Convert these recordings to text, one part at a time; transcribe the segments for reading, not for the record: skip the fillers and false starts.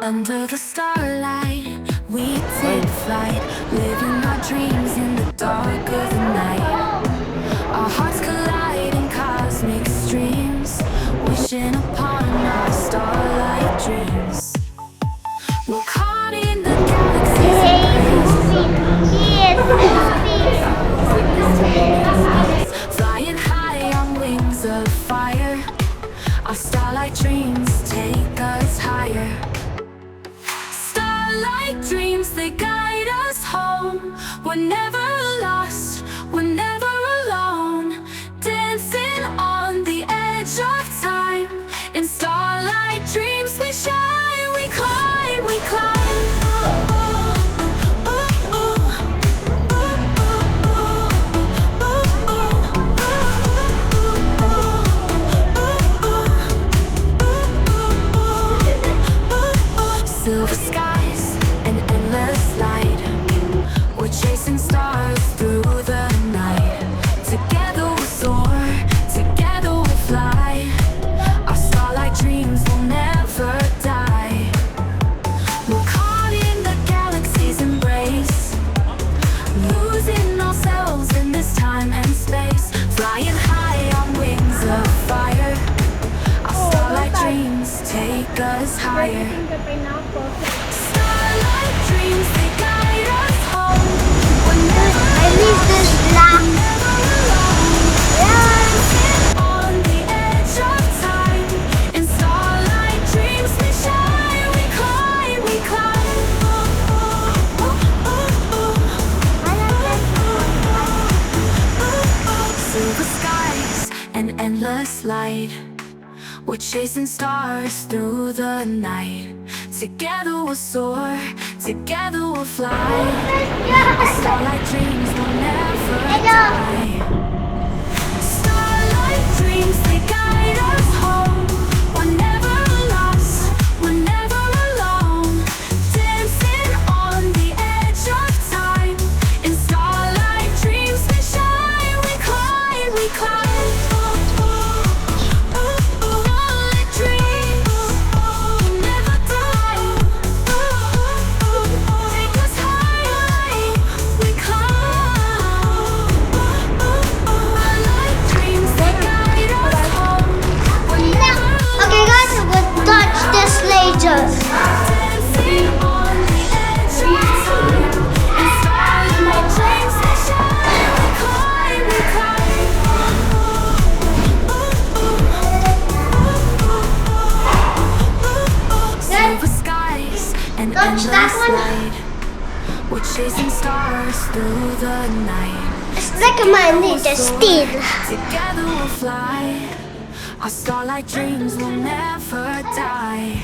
Under the starlight, we take flight, living our dreams in the dark of the night. Our hearts collide in cosmic streams, wishing upon our starlight dreams. We're caught in the galaxy's embrace, flying high on wings of fire. Our starlight dreams take us higher. Starlight dreams, they guide us home. We're never lost, we're never alone, dancing on the edge of time. In starlight dreams we shine, we climb, we climb. Silver skies and endless light, we're chasing stars through the night. Together we'll soar, together we'll fly. Our starlight dreams will never die. We're caught in the galaxy's embrace, losing ourselves in this time and space, flying high on wings of fire. Our starlight dreams take us higher. Starlight dreams, they guide us home. We're never on the edge of time. In starlight dreams we shine, we climb, we climb. Silver skies and endless light, we're chasing stars through the night. Together we'll soar, together we'll fly. Our starlight dreams will never die. Starlight dreams, they guide us home. We're never lost, we're never alone, dancing on the edge of time. In starlight dreams we shine, we climb, we climb. We're chasing stars through the night. It's like my ninja steal. Together we'll fly. Our starlight dreams will never die.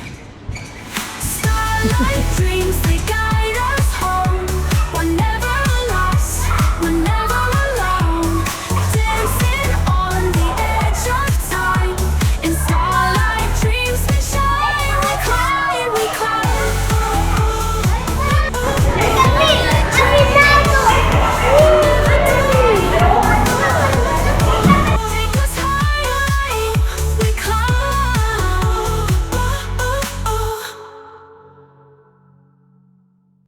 Starlight dreams, they guide